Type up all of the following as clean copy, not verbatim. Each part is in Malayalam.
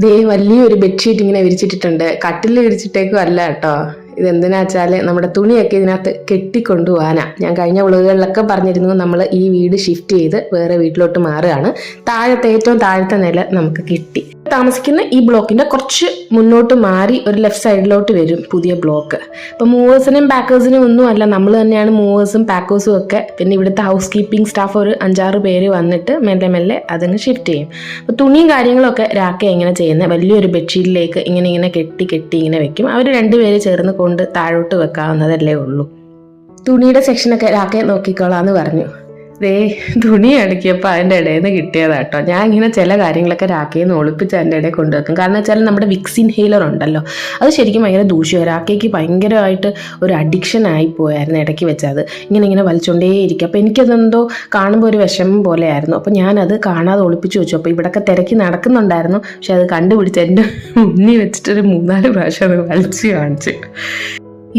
ദേ വലിയൊരു ബെഡ്ഷീറ്റ് ഇങ്ങനെ വിരിച്ചിട്ടിട്ടുണ്ട്. കട്ടിൽ വിരിച്ചിട്ടേക്കും അല്ല കേട്ടോ. ഇതെന്തിനാ വെച്ചാൽ നമ്മുടെ തുണിയൊക്കെ ഇതിനകത്ത് കെട്ടിക്കൊണ്ടുപോകാനാ. ഞാൻ കഴിഞ്ഞ വ്ളോഗുകളിലൊക്കെ പറഞ്ഞിരുന്നു നമ്മൾ ഈ വീട് ഷിഫ്റ്റ് ചെയ്ത് വേറെ വീട്ടിലോട്ട് മാറുകയാണ്. ഏറ്റവും താഴത്തെ നില നമുക്ക് കിട്ടി. താമസിക്കുന്ന ഈ ബ്ലോക്കിന്റെ കുറച്ച് മുന്നോട്ട് മാറി ഒരു ലെഫ്റ്റ് സൈഡിലോട്ട് വരും പുതിയ ബ്ലോക്ക്. അപ്പം മൂവേഴ്സിനും പാക്കേഴ്സിനും ഒന്നും അല്ല, നമ്മൾ തന്നെയാണ് മൂവേഴ്സും പാക്കേഴ്സും ഒക്കെ. പിന്നെ ഇവിടുത്തെ ഹൗസ് കീപ്പിംഗ് സ്റ്റാഫ് ഒരു 5-6 പേര് വന്നിട്ട് മെല്ലെ മെല്ലെ അതങ്ങ് ഷിഫ്റ്റ് ചെയ്യും. അപ്പോൾ തുണിയും കാര്യങ്ങളൊക്കെ രാക്ക എങ്ങനെ ചെയ്യുന്നത്, വലിയൊരു ബെഡ്ഷീറ്റിലേക്ക് ഇങ്ങനെ കെട്ടി ഇങ്ങനെ വെക്കും. അവർ 2 പേര് ചേർന്ന് കൊണ്ട് താഴോട്ട് വെക്കാവുന്നതല്ലേ ഉള്ളൂ. തുണിയുടെ സെക്ഷനൊക്കെ രാക്കയെ നോക്കിക്കോളാന്ന് പറഞ്ഞു. ദേ തുണി അടുക്കിയപ്പോൾ അതിൻ്റെ ഇടയിൽ നിന്ന് കിട്ടിയതാട്ടോ. ഞാൻ ഇങ്ങനെ ചില കാര്യങ്ങളൊക്കെ രാക്കയിൽ നിന്ന് ഒളിപ്പിച്ച് അതിൻ്റെ ഇടയിൽ കൊണ്ടുവെക്കും. കാരണം വെച്ചാൽ നമ്മുടെ വിക്സ് ഇൻഹെയിലർ ഉണ്ടല്ലോ, അത് ശരിക്കും ഭയങ്കര ദൂഷ്യമാണ്. രാക്കയ്ക്ക് ഭയങ്കരമായിട്ട് ഒരു അഡിക്ഷൻ ആയിപ്പോയായിരുന്നു ഇടയ്ക്ക് വെച്ച്. അത് ഇങ്ങനെ വലിച്ചുകൊണ്ടേയിരിക്കും. അപ്പോൾ എനിക്കതെന്തോ കാണുമ്പോൾ ഒരു വിഷമം പോലെയായിരുന്നു. അപ്പോൾ ഞാനത് കാണാതെ ഒളിപ്പിച്ച് വെച്ചു. അപ്പോൾ ഇവിടെയൊക്കെ തിരക്കി നടക്കുന്നുണ്ടായിരുന്നു. പക്ഷെ അത് കണ്ടുപിടിച്ച് എൻ്റെ മുന്നിൽ വെച്ചിട്ടൊരു 3-4 പ്രാവശ്യം അത് വലിച്ച് കാണിച്ച്.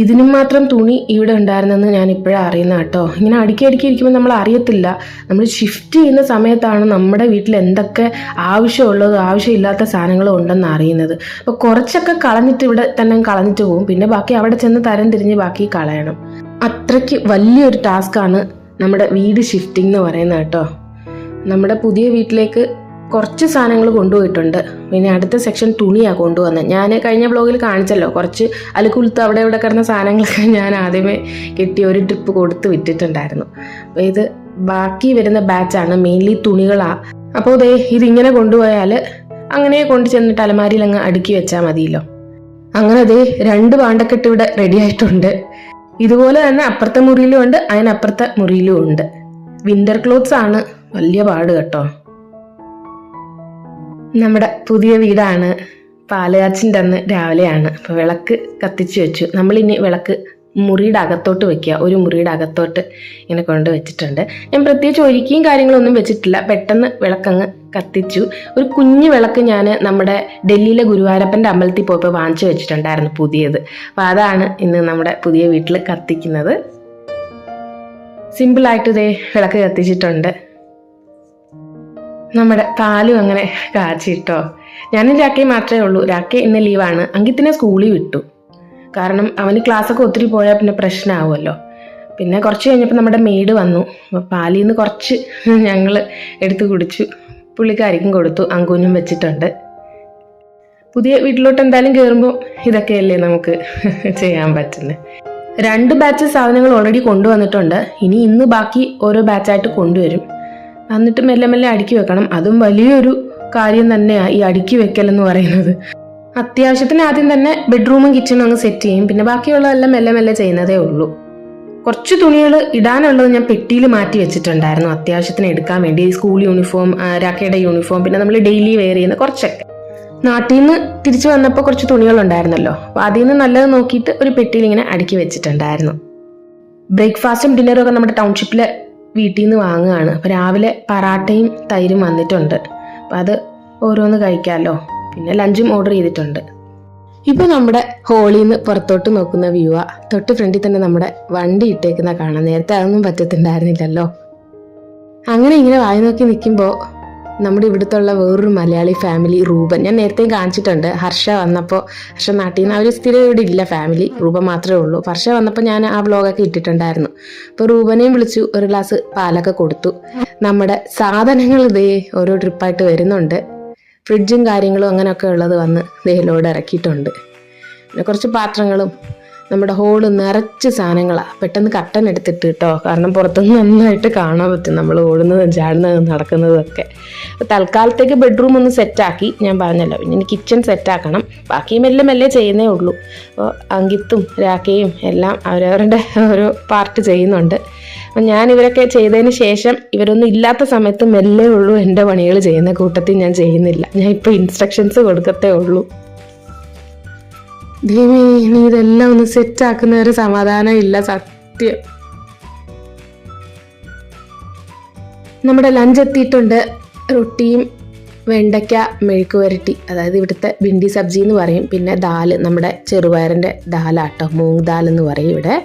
ഇതിനും മാത്രം തുണി ഇവിടെ ഉണ്ടായിരുന്നെന്ന് ഞാൻ ഇപ്പോഴാണ് അറിയുന്നത് കേട്ടോ. ഇങ്ങനെ അടുക്കി ഇരിക്കുമ്പോൾ നമ്മൾ അറിയത്തില്ല. നമ്മൾ ഷിഫ്റ്റ് ചെയ്യുന്ന സമയത്താണ് നമ്മുടെ വീട്ടിൽ എന്തൊക്കെ ആവശ്യമുള്ളതും ആവശ്യമില്ലാത്ത സാധനങ്ങളും ഉണ്ടെന്ന് അറിയുന്നത്. അപ്പോൾ കുറച്ചൊക്കെ കളഞ്ഞിട്ട് ഇവിടെ തന്നെ കളഞ്ഞിട്ട് പോകും. പിന്നെ ബാക്കി അവിടെ ചെന്ന് തരം തിരിഞ്ഞ് ബാക്കി കളയണം. അത്രയ്ക്ക് വലിയൊരു ടാസ്ക്കാണ് നമ്മുടെ വീട് ഷിഫ്റ്റിംഗ് എന്ന് പറയുന്നത് കേട്ടോ. നമ്മുടെ പുതിയ വീട്ടിലേക്ക് കുറച്ച് സാധനങ്ങൾ കൊണ്ടുപോയിട്ടുണ്ട്. പിന്നെ അടുത്ത സെക്ഷൻ തുണിയാണ് കൊണ്ടുവന്നത്. ഞാൻ കഴിഞ്ഞ ബ്ലോഗിൽ കാണിച്ചല്ലോ, കുറച്ച് അലുക്കുളുത്ത് അവിടെ ഇവിടെ കിടന്ന സാധനങ്ങളൊക്കെ ഞാൻ ആദ്യമേ കെട്ടി ഒരു ട്രിപ്പ് കൊടുത്ത് വിട്ടിട്ടുണ്ടായിരുന്നു. അപ്പോൾ ഇത് ബാക്കി വരുന്ന ബാച്ചാണ്, മെയിൻലി തുണികളാണ്. അപ്പോൾ ദേ ഇതിങ്ങനെ കൊണ്ടുപോയാൽ അങ്ങനെ കൊണ്ടു ചെന്നിട്ട് അലമാരിയിൽ അങ്ങ് അടുക്കി വെച്ചാൽ മതിയല്ലോ. അങ്ങനെ ദേ 2 പാണ്ടക്കെട്ട് ഇവിടെ റെഡി ആയിട്ടുണ്ട്. ഇതുപോലെ തന്നെ അപ്പുറത്തെ മുറിയിലും ഉണ്ട്, അതിനപ്പുറത്തെ മുറിയിലും ഉണ്ട്. വിൻ്റർ ക്ലോത്ത്സ് ആണ് വലിയ പാട് കേട്ടോ. നമ്മുടെ പുതിയ വീടാണ്. പാലുകാച്ചിൻ്റെ അന്ന് രാവിലെയാണ്. അപ്പോൾ വിളക്ക് കത്തിച്ച് വെച്ചു. നമ്മളിനി വിളക്ക് മുറിയുടെ അകത്തോട്ട് വെക്കുക. ഒരു മുറിയുടെ അകത്തോട്ട് ഇങ്ങനെ കൊണ്ട് വെച്ചിട്ടുണ്ട്. ഞാൻ പ്രത്യേകിച്ച് ഒരുക്കിയും കാര്യങ്ങളൊന്നും വെച്ചിട്ടില്ല. പെട്ടെന്ന് വിളക്കങ്ങ് കത്തിച്ചു. ഒരു കുഞ്ഞു വിളക്ക് ഞാൻ നമ്മുടെ ഡൽഹിയിലെ ഗുരുവായൂരപ്പൻ്റെ അമ്പലത്തിൽ പോയപ്പോൾ വാങ്ങിച്ചു വെച്ചിട്ടുണ്ടായിരുന്നു പുതിയത്. അപ്പോൾ അതാണ് ഇന്ന് നമ്മുടെ പുതിയ വീട്ടിൽ കത്തിക്കുന്നത്. സിമ്പിളായിട്ട് ഇതേ വിളക്ക് കത്തിച്ചിട്ടുണ്ട്. നമ്മുടെ പാലും അങ്ങനെ കാച്ചിട്ടോ. ഞാനും രാക്കയും മാത്രമേ ഉള്ളൂ. രാക്ക ഇന്ന് ലീവാണ്. അങ്കിത്തിനെ സ്കൂളിൽ വിട്ടു. കാരണം അവന് ക്ലാസ്സൊക്കെ ഒത്തിരി പോയാൽ പിന്നെ പ്രശ്നമാവുമല്ലോ. പിന്നെ കുറച്ച് കഴിഞ്ഞപ്പോൾ നമ്മുടെ മെയ്ഡ് വന്നു. അപ്പോൾ പാലിൽ നിന്ന് കുറച്ച് ഞങ്ങൾ എടുത്ത് കുടിച്ചു. പുള്ളിക്കാരിക്കും കൊടുത്തു. അങ്കുവിനും വെച്ചിട്ടുണ്ട്. പുതിയ വീട്ടിലോട്ട് എന്തായാലും കയറുമ്പോൾ ഇതൊക്കെയല്ലേ നമുക്ക് ചെയ്യാൻ പറ്റുന്നത്. 2 ബാച്ച് സാധനങ്ങൾ ഓൾറെഡി കൊണ്ടുവന്നിട്ടുണ്ട്. ഇന്ന് ബാക്കി ഓരോ ബാച്ചായിട്ട് കൊണ്ടുവരും. എന്നിട്ട് മെല്ലെ മെല്ലെ അടുക്കി വെക്കണം. അതും വലിയൊരു കാര്യം തന്നെയാണ് ഈ അടുക്കി വെക്കലെന്ന് പറയുന്നത്. അത്യാവശ്യത്തിന് ആദ്യം തന്നെ ബെഡ്റൂമും കിച്ചണും അങ്ങ് സെറ്റ് ചെയ്യും. പിന്നെ ബാക്കിയുള്ളതെല്ലാം മെല്ലെ മെല്ലെ ചെയ്യുന്നതേ ഉള്ളൂ. കുറച്ച് തുണികൾ ഇടാനുള്ളത് ഞാൻ പെട്ടിയിൽ മാറ്റി വെച്ചിട്ടുണ്ടായിരുന്നു, അത്യാവശ്യത്തിന് എടുക്കാൻ വേണ്ടി. സ്കൂൾ യൂണിഫോം, രാക്കയുടെ യൂണിഫോം, പിന്നെ നമ്മൾ ഡെയിലി വെയർ ചെയ്യുന്ന കുറച്ചൊക്കെ. നാട്ടിൽ നിന്ന് തിരിച്ചു വന്നപ്പോൾ കുറച്ച് തുണികളുണ്ടായിരുന്നല്ലോ. അപ്പോൾ അതിൽ നിന്ന് നല്ലത് നോക്കിയിട്ട് ഒരു പെട്ടിയിൽ ഇങ്ങനെ അടുക്കി വെച്ചിട്ടുണ്ടായിരുന്നു. ബ്രേക്ക്ഫാസ്റ്റും ഡിന്നറും ഒക്കെ നമ്മുടെ ടൗൺഷിപ്പിലെ വീട്ടിൽ നിന്ന് വാങ്ങുകയാണ്. അപ്പോൾ രാവിലെ പറാട്ടയും തൈരും വന്നിട്ടുണ്ട്. അപ്പോൾ അത് ഓരോന്ന് കഴിക്കാമല്ലോ. പിന്നെ ലഞ്ചും ഓർഡർ ചെയ്തിട്ടുണ്ട്. ഇപ്പോൾ നമ്മുടെ ഹോളിൽ നിന്ന് പുറത്തോട്ട് നോക്കുന്ന വ്യൂവാ. തൊട്ട് ഫ്രണ്ടിൽ തന്നെ നമ്മുടെ വണ്ടി ഇട്ടേക്കുന്ന കാണാം. നേരത്തെ അതൊന്നും പറ്റത്തുണ്ടായിരുന്നില്ലല്ലോ. അങ്ങനെ ഇങ്ങനെ വായി നോക്കി നിൽക്കുമ്പോൾ നമ്മുടെ ഇവിടുത്തുള്ള വേറൊരു മലയാളി ഫാമിലി, റൂബൻ. ഞാൻ നേരത്തെയും കാണിച്ചിട്ടുണ്ട്. ഹർഷ വന്നപ്പോൾ, ഹർഷ നാട്ടിൽ നിന്ന് അവർ സ്ഥിരം ഇവിടെ ഇല്ല ഫാമിലി, റൂബൻ മാത്രമേ ഉള്ളൂ. ഹർഷ വന്നപ്പോൾ ഞാൻ ആ വ്ളോഗൊക്കെ ഇട്ടിട്ടുണ്ടായിരുന്നു. അപ്പോൾ റൂബനെയും വിളിച്ചു, ഒരു ഗ്ലാസ് പാലൊക്കെ കൊടുത്തു. നമ്മുടെ സാധനങ്ങൾ ഇതേ ഓരോ ട്രിപ്പായിട്ട് വരുന്നുണ്ട്. ഫ്രിഡ്ജും കാര്യങ്ങളും അങ്ങനെയൊക്കെ ഉള്ളത് വന്ന് ലോഡ് ഇറക്കിയിട്ടുണ്ട്. പിന്നെ കുറച്ച് പാത്രങ്ങളും. നമ്മുടെ ഹോള് നിറച്ച് സാധനങ്ങളാണ്. പെട്ടെന്ന് കട്ടൻ എടുത്തിട്ട് കേട്ടോ, കാരണം പുറത്തുനിന്ന് നന്നായിട്ട് കാണാൻ പറ്റും നമ്മൾ ഓടുന്നതും ചാടുന്നതും നടക്കുന്നതും ഒക്കെ. അപ്പോൾ തൽക്കാലത്തേക്ക് ബെഡ്റൂം ഒന്ന് സെറ്റാക്കി, ഞാൻ പറഞ്ഞല്ലോ. പിന്നെ ഇനി കിച്ചൺ സെറ്റാക്കണം. ബാക്കി മെല്ലെ മെല്ലെ ചെയ്യുന്നേ ഉള്ളൂ. അപ്പോൾ അങ്കിത്തും രാക്കയും എല്ലാം അവരവരുടെ ഓരോ പാർട്ട് ചെയ്യുന്നുണ്ട്. അപ്പം ഞാൻ ഇവരൊക്കെ ചെയ്തതിന് ശേഷം, ഇവരൊന്നും ഇല്ലാത്ത സമയത്ത് മെല്ലെ ഉള്ളൂ എൻ്റെ പണികൾ ചെയ്യുന്ന കൂട്ടത്തിൽ ഞാൻ ചെയ്യുന്നില്ല. ഞാൻ ഇപ്പോൾ ഇൻസ്ട്രക്ഷൻസ് കൊടുക്കത്തേ ഉള്ളൂ. ദേവി, ഇനി ഇതെല്ലാം ഒന്ന് സെറ്റാക്കുന്ന ഒരു സമാധാനം ഇല്ല സത്യം. നമ്മുടെ ലഞ്ച് എത്തിയിട്ടുണ്ട്. റൊട്ടിയും വെണ്ടയ്ക്ക മെഴുക്ക് വരട്ടി, അതായത് ഇവിടുത്തെ ഭിണ്ടി സബ്ജി എന്ന് പറയും. പിന്നെ ദാല്, നമ്മുടെ ചെറുപയറിൻ്റെ ദാലാട്ടോ, മൂങ് ദാൽ എന്ന് പറയും ഇവിടെ.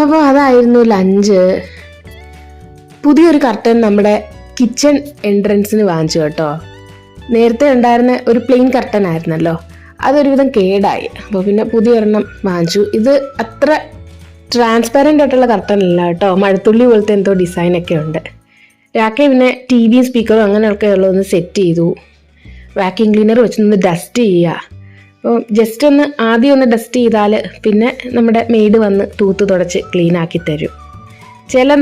അപ്പോൾ അതായിരുന്നു ലഞ്ച്. പുതിയൊരു കർട്ടൻ നമ്മുടെ കിച്ചൺ എൻട്രൻസിന് വാങ്ങിച്ചു കേട്ടോ. നേരത്തെ ഉണ്ടായിരുന്ന ഒരു പ്ലെയിൻ കർട്ടൻ ആയിരുന്നല്ലോ, അതൊരുവിധം കേടായി. അപ്പോൾ പിന്നെ പുതിയ ഒരെണ്ണം വാങ്ങിച്ചു. ഇത് അത്ര ട്രാൻസ്പാരൻ്റ് ആയിട്ടുള്ള കർട്ടൻ അല്ല കേട്ടോ, മഴത്തുള്ളി പോലത്തെ എന്തോ ഡിസൈനൊക്കെ ഉണ്ട്. രാക്കെ പിന്നെ ടി വിയും സ്പീക്കറും അങ്ങനെയൊക്കെ ഉള്ളതൊന്ന് സെറ്റ് ചെയ്തു. വാക്യൂം ക്ലീനർ വെച്ചൊന്ന് ഡസ്റ്റ് ചെയ്യുക. അപ്പോൾ ജസ്റ്റ് ആദ്യം ഒന്ന് ഡസ്റ്റ് ചെയ്താൽ പിന്നെ നമ്മുടെ മെയ്ഡ് വന്ന് തൂത്ത് തുടച്ച് ക്ലീൻ ആക്കി തരും.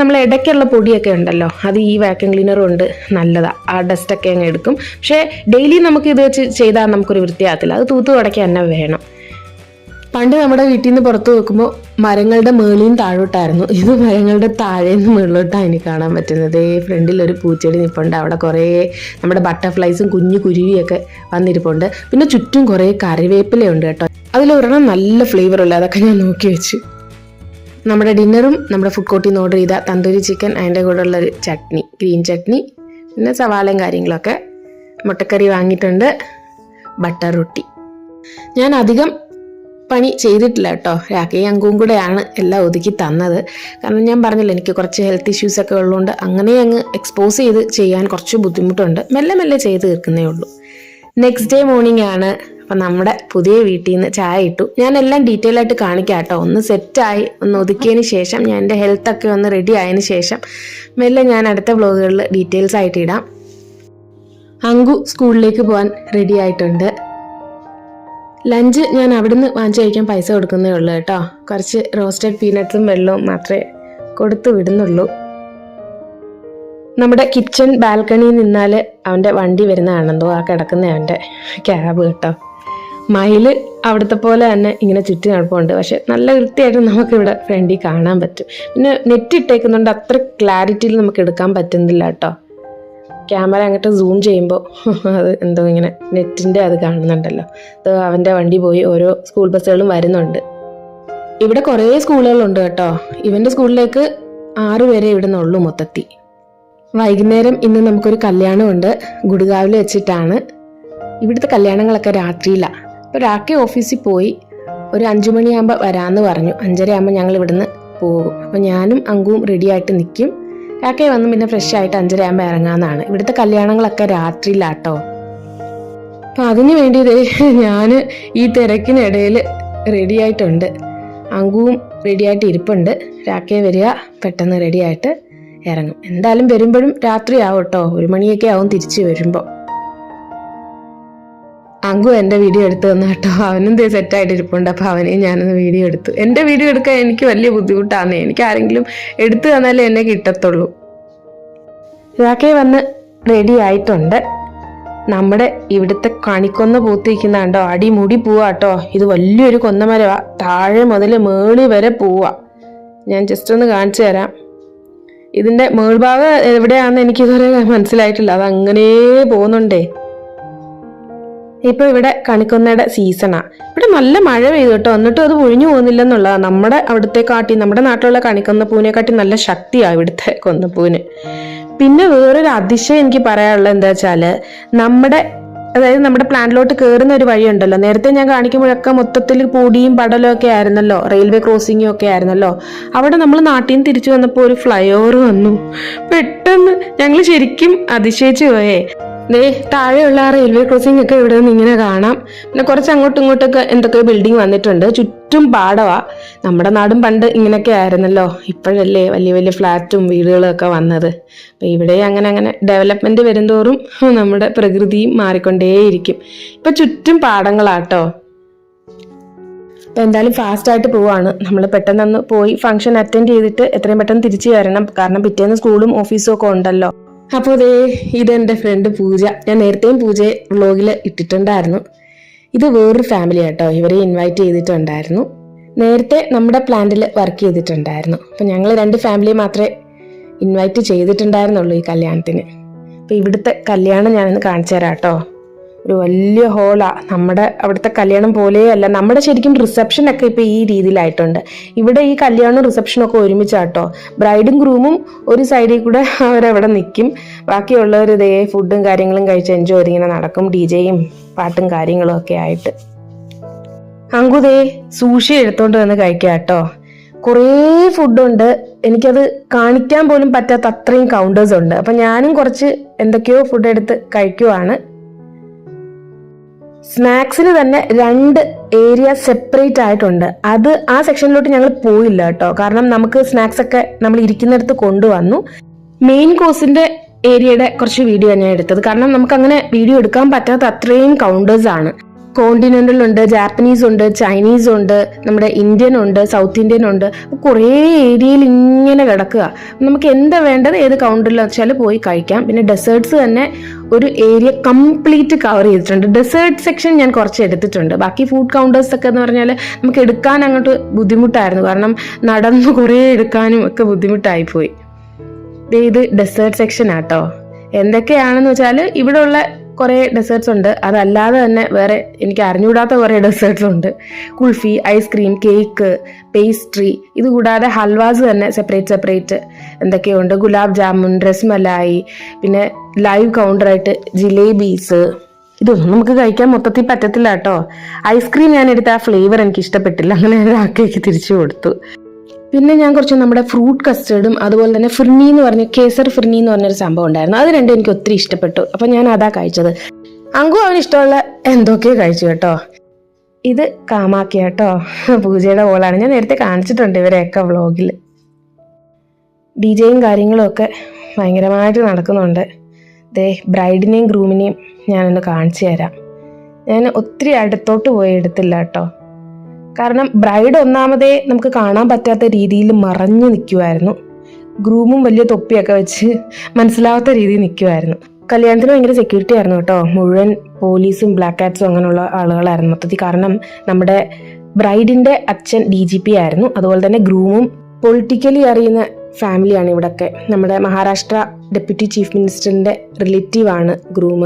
നമ്മൾ ഇടയ്ക്കുള്ള പൊടിയൊക്കെ ഉണ്ടല്ലോ, അത് ഈ വാക്യൂം ക്ലീനർ കൊണ്ട് നല്ലതാണ്, ആ ഡസ്റ്റൊക്കെ അങ്ങ് എടുക്കും. പക്ഷേ ഡെയിലി നമുക്ക് ഇത് വെച്ച് ചെയ്താൽ നമുക്കൊരു വൃത്തിയാകത്തില്ല, അത് തൂത്ത് തുടയ്ക്കാൻ തന്നെ വേണം. പണ്ട് നമ്മുടെ വീട്ടിൽ നിന്ന് പുറത്ത് വെക്കുമ്പോൾ മരങ്ങളുടെ മേളിയും താഴോട്ടായിരുന്നു, ഇത് മരങ്ങളുടെ താഴേന്ന് മുകളിലോട്ടാണ് എനിക്ക് കാണാൻ പറ്റുന്നത്. ഫ്രണ്ടിൽ ഒരു പൂച്ചെടി നിൽപ്പുണ്ട്, അവിടെ കുറേ നമ്മുടെ ബട്ടർഫ്ലൈസും കുഞ്ഞു കുരുവിയൊക്കെ വന്നിരിപ്പുണ്ട്. പിന്നെ ചുറ്റും കുറേ കറിവേപ്പിലയുണ്ട് കേട്ടോ, അതിലൊരെണ്ണം നല്ല ഫ്ലേവറുള്ള, അതൊക്കെ ഞാൻ നോക്കി വെച്ചു. നമ്മുടെ ഡിന്നറും നമ്മുടെ ഫുഡ് കോർട്ടിൽ നിന്ന് ഓർഡർ ചെയ്ത തന്തൂരി ചിക്കൻ, അതിൻ്റെ കൂടെ ഉള്ളൊരു ചട്നി, ഗ്രീൻ ചട്നി, പിന്നെ സവാളയും കാര്യങ്ങളൊക്കെ, മുട്ടക്കറി വാങ്ങിയിട്ടുണ്ട്, ബട്ടർ റൊട്ടി. ഞാൻ അധികം പണി ചെയ്തിട്ടില്ല കേട്ടോ, രാഖയും അങ്കുവും കൂടെയാണ് എല്ലാം ഒതുക്കി തന്നത്. കാരണം ഞാൻ പറഞ്ഞല്ലോ എനിക്ക് കുറച്ച് ഹെൽത്ത് ഇഷ്യൂസൊക്കെ ഉള്ളതുകൊണ്ട് അങ്ങനെ അങ്ങ് എക്സ്പോസ് ചെയ്ത് ചെയ്യാൻ കുറച്ച് ബുദ്ധിമുട്ടുണ്ട്. മെല്ലെ മെല്ലെ ചെയ്ത് തീർക്കുന്നേ ഉള്ളൂ. നെക്സ്റ്റ് ഡേ മോർണിംഗ് ആണ്. അപ്പം നമ്മുടെ പുതിയ വീട്ടിൽ നിന്ന് ചായ ഇട്ടു. ഞാൻ എല്ലാം ഡീറ്റെയിൽ ആയിട്ട് കാണിക്കാം കേട്ടോ. ഒന്ന് സെറ്റായി ഒന്ന് ഒതുക്കിയതിന് ശേഷം, ഞാൻ എൻ്റെ ഹെൽത്തൊക്കെ ഒന്ന് റെഡി ആയതിന് ശേഷം മെല്ലെ ഞാൻ അടുത്ത വ്ലോഗുകളിൽ ഡീറ്റെയിൽസ് ആയിട്ട് ഇടാം. അങ്കു സ്കൂളിലേക്ക് പോകാൻ റെഡി ആയിട്ടുണ്ട്. ലഞ്ച് ഞാൻ അവിടുന്ന് വാങ്ങിച്ചു കഴിക്കാൻ പൈസ കൊടുക്കുന്നേ ഉള്ളൂ കേട്ടോ. കുറച്ച് റോസ്റ്റഡ് പീനട്സും വെള്ളവും മാത്രമേ കൊടുത്തു വിടുന്നുള്ളൂ. നമ്മുടെ കിച്ചൺ ബാൽക്കണിയിൽ നിന്നാൽ അവൻ്റെ വണ്ടി വരുന്നതാണെന്തോ, ആ കിടക്കുന്ന അവൻ്റെ ക്യാബ് കേട്ടോ. മയില് അവിടുത്തെ പോലെ തന്നെ ഇങ്ങനെ ചുറ്റി നടപ്പുണ്ട്. പക്ഷെ നല്ല വൃത്തിയായിട്ട് നമുക്കിവിടെ ഫ്രണ്ടിൽ കാണാൻ പറ്റും. പിന്നെ നെറ്റ് ഇട്ടേക്കുന്നുണ്ട്, അത്ര ക്ലാരിറ്റിയിൽ നമുക്ക് എടുക്കാൻ പറ്റുന്നില്ല കേട്ടോ. ക്യാമറ അങ്ങോട്ട് സൂം ചെയ്യുമ്പോൾ അത് എന്തോ ഇങ്ങനെ നെറ്റിൻ്റെ അത് കാണുന്നുണ്ടല്ലോ. അത് അവൻ്റെ വണ്ടി പോയി, ഓരോ സ്കൂൾ ബസ്സുകളും വരുന്നുണ്ട്. ഇവിടെ കുറേ സ്കൂളുകളുണ്ട് കേട്ടോ. ഇവൻ്റെ സ്കൂളിലേക്ക് 6 പേരെ ഇവിടെ നിന്നുള്ളൂ മൊത്തത്തിൽ. വൈകുന്നേരം ഇന്ന് നമുക്കൊരു കല്യാണമുണ്ട്, ഗുഡ്ഗാവിൽ വെച്ചിട്ടാണ്. ഇവിടുത്തെ കല്യാണങ്ങളൊക്കെ രാത്രിയിലാണ്. അപ്പോൾ രാത്രി ഓഫീസിൽ പോയി ഒരു 5 മണിയാകുമ്പോൾ വരാമെന്ന് പറഞ്ഞു. 5:30 ആകുമ്പോൾ ഞങ്ങൾ ഇവിടുന്ന് പോകും. അപ്പോൾ ഞാനും അങ്കുവും റെഡി ആയിട്ട് നിൽക്കും. രാക്കെ വന്ന് പിന്നെ ഫ്രഷ് ആയിട്ട് 5:30 ആകുമ്പോൾ ഇറങ്ങാമെന്നാണ്. ഇവിടുത്തെ കല്യാണങ്ങളൊക്കെ രാത്രിയിലാട്ടോ. അപ്പം അതിന് വേണ്ടി ഞാൻ ഈ തിരക്കിനിടയിൽ റെഡി ആയിട്ടുണ്ട്. അങ്കുവും റെഡി ആയിട്ട് ഇരിപ്പുണ്ട്. രാക്കെ വരിക, പെട്ടെന്ന് റെഡി ആയിട്ട് ഇറങ്ങും. എന്തായാലും വരുമ്പോഴും രാത്രി ആവും കേട്ടോ, 1 മണിയൊക്കെ ആവും തിരിച്ച് വരുമ്പോൾ. അങ്കു എൻ്റെ വീഡിയോ എടുത്തു തന്നു കേട്ടോ. അവനും സെറ്റായിട്ട് ഇരിപ്പുണ്ട്. അപ്പോൾ അവനെയും ഞാനൊന്ന് വീഡിയോ എടുത്തു. എൻ്റെ വീഡിയോ എടുക്കാൻ എനിക്ക് വലിയ ബുദ്ധിമുട്ടാണ്. എനിക്ക് ആരെങ്കിലും എടുത്തു തന്നാലേ എന്നെ കിട്ടത്തുള്ളൂ. ഇതൊക്കെ വന്ന് റെഡി ആയിട്ടുണ്ട്. നമ്മുടെ ഇവിടുത്തെ കണിക്കൊന്ന പൂത്തിരിക്കുന്ന കണ്ടോ, അടിമുടി പോവാട്ടോ. ഇത് വലിയൊരു കൊന്നമരവാ, താഴെ മുതൽ മേളി വരെ പോവാ. ഞാൻ ജസ്റ്റ് ഒന്ന് കാണിച്ചു തരാം. ഇതിൻ്റെ മേൾഭാഗം എവിടെയാണെന്ന് എനിക്കിതുവരെ മനസ്സിലായിട്ടില്ല, അതങ്ങനെ പോകുന്നുണ്ടേ. ഇപ്പോൾ ഇവിടെ കണിക്കൊന്നയുടെ സീസണാണ്. ഇവിടെ നല്ല മഴ പെയ്തു കേട്ടോ, എന്നിട്ടും അത് ഒഴിഞ്ഞു പോകുന്നില്ലെന്നുള്ളതാണ്. നമ്മുടെ നമ്മുടെ നാട്ടിലുള്ള കണിക്കൊന്ന പൂവിനെക്കാട്ടി നല്ല ശക്തിയാണ് ഇവിടുത്തെ കൊന്നപ്പൂവിന്. പിന്നെ വേറൊരു അതിശയം എനിക്ക് പറയാനുള്ളത് എന്താ വെച്ചാൽ, നമ്മുടെ പ്ലാന്റിലോട്ട് കയറുന്ന ഒരു വഴിയുണ്ടല്ലോ, നേരത്തെ ഞാൻ കാണിക്കുമ്പോഴൊക്കെ മൊത്തത്തിൽ പൊടിയും പടലും ഒക്കെ ആയിരുന്നല്ലോ, റെയിൽവേ ക്രോസിങ്ങും ഒക്കെ ആയിരുന്നല്ലോ. അവിടെ നമ്മൾ നാട്ടിൽ നിന്ന് തിരിച്ചു വന്നപ്പോൾ ഒരു ഫ്ലൈ ഓവർ വന്നു. പെട്ടെന്ന് ഞങ്ങൾ ശരിക്കും അതിശയിച്ചു പോയേ. താഴെയുള്ള ആ റെയിൽവേ ക്രോസിംഗ് ഒക്കെ ഇവിടെ നിന്ന് ഇങ്ങനെ കാണാം. പിന്നെ കുറച്ച് അങ്ങോട്ടും ഇങ്ങോട്ടൊക്കെ എന്തൊക്കെയോ ബിൽഡിംഗ് വന്നിട്ടുണ്ട്, ചുറ്റും പാടവാ. നമ്മുടെ നാടും പണ്ട് ഇങ്ങനെയൊക്കെ ആയിരുന്നല്ലോ, ഇപ്പോഴല്ലേ വലിയ വലിയ ഫ്ലാറ്റും വീടുകളും ഒക്കെ വന്നത്. അപ്പം ഇവിടെ അങ്ങനെ ഡെവലപ്മെന്റ് വരുന്തോറും നമ്മുടെ പ്രകൃതിയും മാറിക്കൊണ്ടേയിരിക്കും. ഇപ്പം ചുറ്റും പാടങ്ങളാട്ടോ. അപ്പം എന്തായാലും ഫാസ്റ്റായിട്ട് പോവാണ്. നമ്മൾ പെട്ടെന്ന് പോയി ഫംഗ്ഷൻ അറ്റൻഡ് ചെയ്തിട്ട് എത്രയും പെട്ടെന്ന് തിരിച്ചു വരണം, കാരണം പിറ്റേന്ന് സ്കൂളും ഓഫീസും ഒക്കെ ഉണ്ടല്ലോ. അപ്പോൾ ഇതെൻ്റെ ഫ്രണ്ട് പൂജ. ഞാൻ നേരത്തെയും പൂജയെ വ്ലോഗിൽ ഇട്ടിട്ടുണ്ടായിരുന്നു. ഇത് വേറൊരു ഫാമിലി കേട്ടോ, ഇവരെ ഇൻവൈറ്റ് ചെയ്തിട്ടുണ്ടായിരുന്നു. നേരത്തെ നമ്മുടെ പ്ലാന്റിൽ വർക്ക് ചെയ്തിട്ടുണ്ടായിരുന്നു. അപ്പം ഞങ്ങൾ 2 ഫാമിലി മാത്രമേ ഇൻവൈറ്റ് ചെയ്തിട്ടുണ്ടായിരുന്നുള്ളൂ ഈ കല്യാണത്തിന്. അപ്പോൾ ഇവിടുത്തെ കല്യാണം ഞാനൊന്ന് കാണിച്ചു തരാം കേട്ടോ. ഒരു വലിയ ഹോളാണ്. നമ്മുടെ അവിടുത്തെ കല്യാണം പോലെയല്ല, നമ്മുടെ ശരിക്കും റിസപ്ഷനൊക്കെ ഇപ്പോൾ ഈ രീതിയിലായിട്ടുണ്ട്. ഇവിടെ ഈ കല്യാണവും റിസപ്ഷനും ഒക്കെ ഒരുമിച്ചാട്ടോ. ബ്രൈഡും ഗ്രൂമും ഒരു സൈഡിൽ കൂടെ അവരവിടെ നിൽക്കും, ബാക്കിയുള്ളവർ ഫുഡും കാര്യങ്ങളും കഴിച്ച് എൻജോയ് ചെയ്തിങ്ങനെ നടക്കും, DJയും പാട്ടും കാര്യങ്ങളും ഒക്കെ ആയിട്ട്. അങ്കുതേ സൂഷി എടുത്തോണ്ട് വന്ന് കഴിക്കാം കേട്ടോ. കുറേ ഫുഡുണ്ട്, എനിക്കത് കാണിക്കാൻ പോലും പറ്റാത്ത അത്രയും കൗണ്ടേഴ്സ് ഉണ്ട്. അപ്പം ഞാനും കുറച്ച് എന്തൊക്കെയോ ഫുഡ് എടുത്ത് കഴിക്കുവാണ്. സ്നാക്സിന് തന്നെ 2 ഏരിയ സെപ്പറേറ്റ് ആയിട്ടുണ്ട്. അത് ആ സെക്ഷനിലോട്ട് ഞങ്ങൾ പോയില്ല കേട്ടോ, കാരണം നമുക്ക് സ്നാക്സ് ഒക്കെ നമ്മൾ ഇരിക്കുന്നിടത്ത് കൊണ്ടുവന്നു. മെയിൻ കോഴ്സിന്റെ ഏരിയയുടെ കുറച്ച് വീഡിയോ ഞാൻ എടുത്തത്, കാരണം നമുക്ക് അങ്ങനെ വീഡിയോ എടുക്കാൻ പറ്റാത്ത അത്രയും കൗണ്ടേഴ്സ് ആണ്. കോണ്ടിനെന്റൽ ഉണ്ട്, ജാപ്പനീസ് ഉണ്ട്, ചൈനീസ് ഉണ്ട്, നമ്മുടെ ഇന്ത്യൻ ഉണ്ട്, സൗത്ത് ഇന്ത്യൻ ഉണ്ട്. കുറേ ഏരിയയിൽ ഇങ്ങനെ കിടക്കുക. നമുക്ക് എന്താ വേണ്ടത് ഏത് കൗണ്ടറിൽ വെച്ചാൽ പോയി കഴിക്കാം. പിന്നെ ഡെസേർട്സ് തന്നെ ഒരു ഏരിയ കംപ്ലീറ്റ് കവർ ചെയ്തിട്ടുണ്ട്. ഡെസേർട്ട് സെക്ഷൻ ഞാൻ കുറച്ച് എടുത്തിട്ടുണ്ട്. ബാക്കി ഫുഡ് കൗണ്ടേഴ്സ് ഒക്കെ എന്ന് പറഞ്ഞാൽ നമുക്ക് എടുക്കാൻ അങ്ങോട്ട് ബുദ്ധിമുട്ടായിരുന്നു, കാരണം നടന്ന് കുറേ എടുക്കാനും ഒക്കെ ബുദ്ധിമുട്ടായിപ്പോയി. ഇത് ഡെസേർട്ട് സെക്ഷൻ ആട്ടോ. എന്തൊക്കെയാണെന്ന് വെച്ചാൽ ഇവിടെ ഉള്ള കുറേ ഡെസേർട്സ് ഉണ്ട്, അതല്ലാതെ തന്നെ വേറെ എനിക്ക് അറിഞ്ഞുകൂടാത്ത കുറേ ഡെസേർട്സ് ഉണ്ട്. കുൾഫി, ഐസ്ക്രീം, കേക്ക്, പേസ്ട്രി, ഇതുകൂടാതെ ഹൽവാസ് തന്നെ സെപ്പറേറ്റ് എന്തൊക്കെയുണ്ട്. ഗുലാബ് ജാമുൻ, രസ്മലായി, പിന്നെ ലൈവ് കൗണ്ടറായിട്ട് ജിലേബീസ്. ഇതൊന്നും നമുക്ക് കഴിക്കാൻ മൊത്തത്തിൽ പറ്റത്തില്ല കേട്ടോ. ഐസ്ക്രീം ഞാൻ എടുത്ത ആ ഫ്ലേവർ എനിക്ക് ഇഷ്ടപ്പെട്ടില്ല, അങ്ങനെ ആക്കേക്ക് തിരിച്ചു കൊടുത്തു. പിന്നെ ഞാൻ കുറച്ച് നമ്മുടെ ഫ്രൂട്ട് കസ്റ്റേർഡും അതുപോലെ തന്നെ ഫിർനി എന്ന് പറഞ്ഞ കേസർ ഫിർനി എന്ന് പറഞ്ഞൊരു സംഭവം ഉണ്ടായിരുന്നു. അത് രണ്ടും എനിക്ക് ഒത്തിരി ഇഷ്ടപ്പെട്ടു. അപ്പം ഞാൻ അതാ കഴിച്ചത്. അങ്കു അവന് ഇഷ്ടമുള്ള എന്തൊക്കെയോ കഴിച്ചു കേട്ടോ. ഇത് കാമാക്കി കേട്ടോ, പൂജയുടെ മോളാണ്. ഞാൻ നേരത്തെ കാണിച്ചിട്ടുണ്ട് ഇവരെയൊക്കെ വ്ളോഗിൽ. DJയും കാര്യങ്ങളും ഒക്കെ ഭയങ്കരമായിട്ട് നടക്കുന്നുണ്ട്. ദേ ബ്രൈഡിനെയും ഗ്രൂമിനെയും ഞാനൊന്ന് കാണിച്ചു തരാം. ഞാൻ ഒത്തിരി അടുത്തോട്ട് പോയി എടുത്തില്ല കേട്ടോ, കാരണം ബ്രൈഡ് ഒന്നാമതേ നമുക്ക് കാണാൻ പറ്റാത്ത രീതിയിൽ മറഞ്ഞു നിൽക്കുമായിരുന്നു. ഗ്രൂമും വലിയ തൊപ്പിയൊക്കെ വെച്ച് മനസ്സിലാവാത്ത രീതിയിൽ നിൽക്കുമായിരുന്നു. കല്യാണത്തിന് ഭയങ്കര സെക്യൂരിറ്റി ആയിരുന്നു കേട്ടോ. മുഴുവൻ പോലീസും ബ്ലാക്ക് കാറ്റ്സും അങ്ങനെയുള്ള ആളുകളായിരുന്നു മൊത്തത്തിൽ. കാരണം നമ്മുടെ ബ്രൈഡിന്റെ അച്ഛൻ DGP ആയിരുന്നു. അതുപോലെ തന്നെ ഗ്രൂമും പൊളിറ്റിക്കലി അറിയുന്ന ഫാമിലിയാണ് ഇവിടെയൊക്കെ. നമ്മുടെ മഹാരാഷ്ട്ര ഡെപ്യൂട്ടി ചീഫ് മിനിസ്റ്ററിന്റെ റിലേറ്റീവാണ് ഗ്രൂം.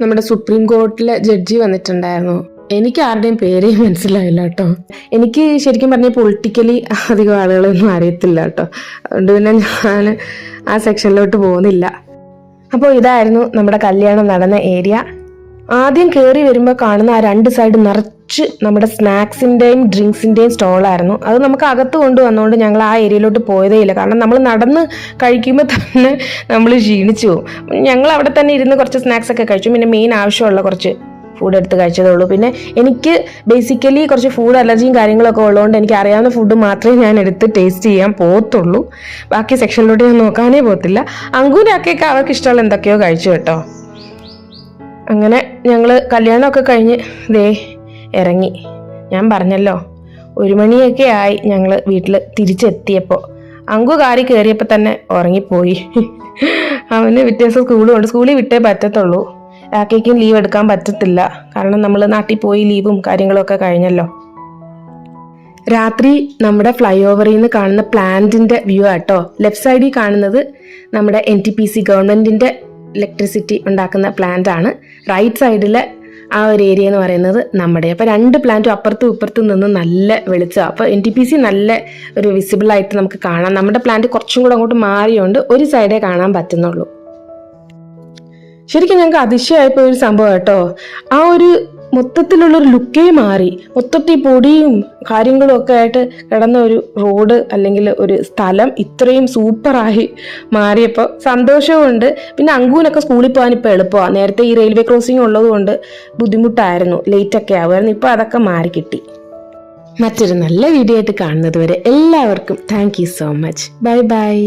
നമ്മുടെ സുപ്രീം കോർട്ടിലെ ജഡ്ജി വന്നിട്ടുണ്ടായിരുന്നു. എനിക്ക് ആരുടെയും പേരേ മനസ്സിലായില്ല കേട്ടോ. എനിക്ക് ശരിക്കും പറഞ്ഞാൽ പൊളിറ്റിക്കലി അധികം ആളുകളൊന്നും അറിയത്തില്ല കേട്ടോ. അതുകൊണ്ട് പിന്നെ ഞാൻ ആ സെക്ഷനിലോട്ട് പോകുന്നില്ല. അപ്പോൾ ഇതായിരുന്നു നമ്മുടെ കല്യാണം നടന്ന ഏരിയ. ആദ്യം കയറി വരുമ്പോൾ കാണുന്ന ആ 2 സൈഡ് നിറച്ച് നമ്മുടെ സ്നാക്സിൻ്റെയും ഡ്രിങ്ക്സിൻ്റെയും സ്റ്റോളായിരുന്നു. അത് നമുക്ക് അകത്ത് കൊണ്ടുവന്നുകൊണ്ട് ഞങ്ങൾ ആ ഏരിയയിലോട്ട് പോയതേ ഇല്ല, കാരണം നമ്മൾ നടന്ന് കഴിക്കുമ്പോൾ തന്നെ നമ്മൾ ക്ഷീണിച്ചു പോകും. ഞങ്ങൾ അവിടെ തന്നെ ഇരുന്ന് കുറച്ച് സ്നാക്സ് ഒക്കെ കഴിച്ചു. പിന്നെ മെയിൻ ആവശ്യമുള്ള കുറച്ച് ഫുഡ് എടുത്ത് കഴിച്ചതേ ഉള്ളൂ. പിന്നെ എനിക്ക് ബേസിക്കലി കുറച്ച് ഫുഡ് അലർജിയും കാര്യങ്ങളൊക്കെ ഉള്ളതുകൊണ്ട് എനിക്ക് അറിയാവുന്ന ഫുഡ് മാത്രമേ ഞാൻ എടുത്ത് ടേസ്റ്റ് ചെയ്യാൻ പോകത്തുള്ളൂ. ബാക്കി സെക്ഷനിലോട്ട് ഞാൻ നോക്കാനേ പോകത്തില്ല. അങ്കൂരാക്കൊക്കെ അവർക്ക് ഇഷ്ടമുള്ള എന്തൊക്കെയോ കഴിച്ചു കേട്ടോ. അങ്ങനെ ഞങ്ങൾ കല്യാണമൊക്കെ കഴിഞ്ഞ് ദേ ഇറങ്ങി. ഞാൻ പറഞ്ഞല്ലോ 1 മണിയൊക്കെ ആയി ഞങ്ങൾ വീട്ടിൽ തിരിച്ചെത്തിയപ്പോൾ. അങ്കു കാറി കയറിയപ്പോൾ തന്നെ ഉറങ്ങിപ്പോയി. അവന് വ്യത്യാസം സ്കൂളിൽ വിട്ടേ പറ്റത്തുള്ളൂ. രാക്കേക്കും ലീവ് എടുക്കാൻ പറ്റത്തില്ല, കാരണം നമ്മൾ നാട്ടിൽ പോയി ലീവും കാര്യങ്ങളൊക്കെ കഴിഞ്ഞല്ലോ. രാത്രി നമ്മുടെ ഫ്ലൈ ഓവറിൽ നിന്ന് കാണുന്ന പ്ലാന്റിന്റെ വ്യൂ ആട്ടോ. ലെഫ്റ്റ് സൈഡിൽ കാണുന്നത് നമ്മുടെ NTPC ഗവൺമെന്റിന്റെ ഇലക്ട്രിസിറ്റി ഉണ്ടാക്കുന്ന പ്ലാന്റ് ആണ്. റൈറ്റ് സൈഡിലെ ആ ഒരു ഏരിയ എന്ന് പറയുന്നത് നമ്മുടെ. അപ്പോൾ 2 പ്ലാന്റും അപ്പുറത്തും ഇപ്പുറത്തും നിന്ന് നല്ല വെളിച്ചം. അപ്പോൾ NTPC നല്ല ഒരു വിസിബിൾ ആയിട്ട് നമുക്ക് കാണാം. നമ്മുടെ പ്ലാന്റ് കുറച്ചും കൂടെ അങ്ങോട്ട് മാറിയോണ്ട് ഒരു സൈഡേ കാണാൻ പറ്റുന്നുള്ളൂ. ശരിക്കും ഞങ്ങൾക്ക് അതിശയമായിപ്പോയ ഒരു സംഭവം കേട്ടോ. ആ ഒരു മൊത്തത്തിലുള്ളൊരു ലുക്കേ മാറി. മൊത്തത്തിൽ പൊടിയും കാര്യങ്ങളും ഒക്കെ ആയിട്ട് കിടന്ന ഒരു റോഡ് അല്ലെങ്കിൽ ഒരു സ്ഥലം ഇത്രയും സൂപ്പറായി മാറിയപ്പോൾ സന്തോഷവുമുണ്ട്. പിന്നെ അങ്കൂനൊക്കെ സ്കൂളിൽ പോകാൻ ഇപ്പോൾ എളുപ്പമാണ്. നേരത്തെ ഈ റെയിൽവേ ക്രോസിംഗ് ഉള്ളത് കൊണ്ട് ബുദ്ധിമുട്ടായിരുന്നു, ലേറ്റൊക്കെ ആവുമായിരുന്നു. ഇപ്പോൾ അതൊക്കെ മാറി കിട്ടി. മറ്റൊരു നല്ല വീഡിയോ ആയിട്ട് കാണുന്നത് വരെ എല്ലാവർക്കും thank you so much. Bye bye.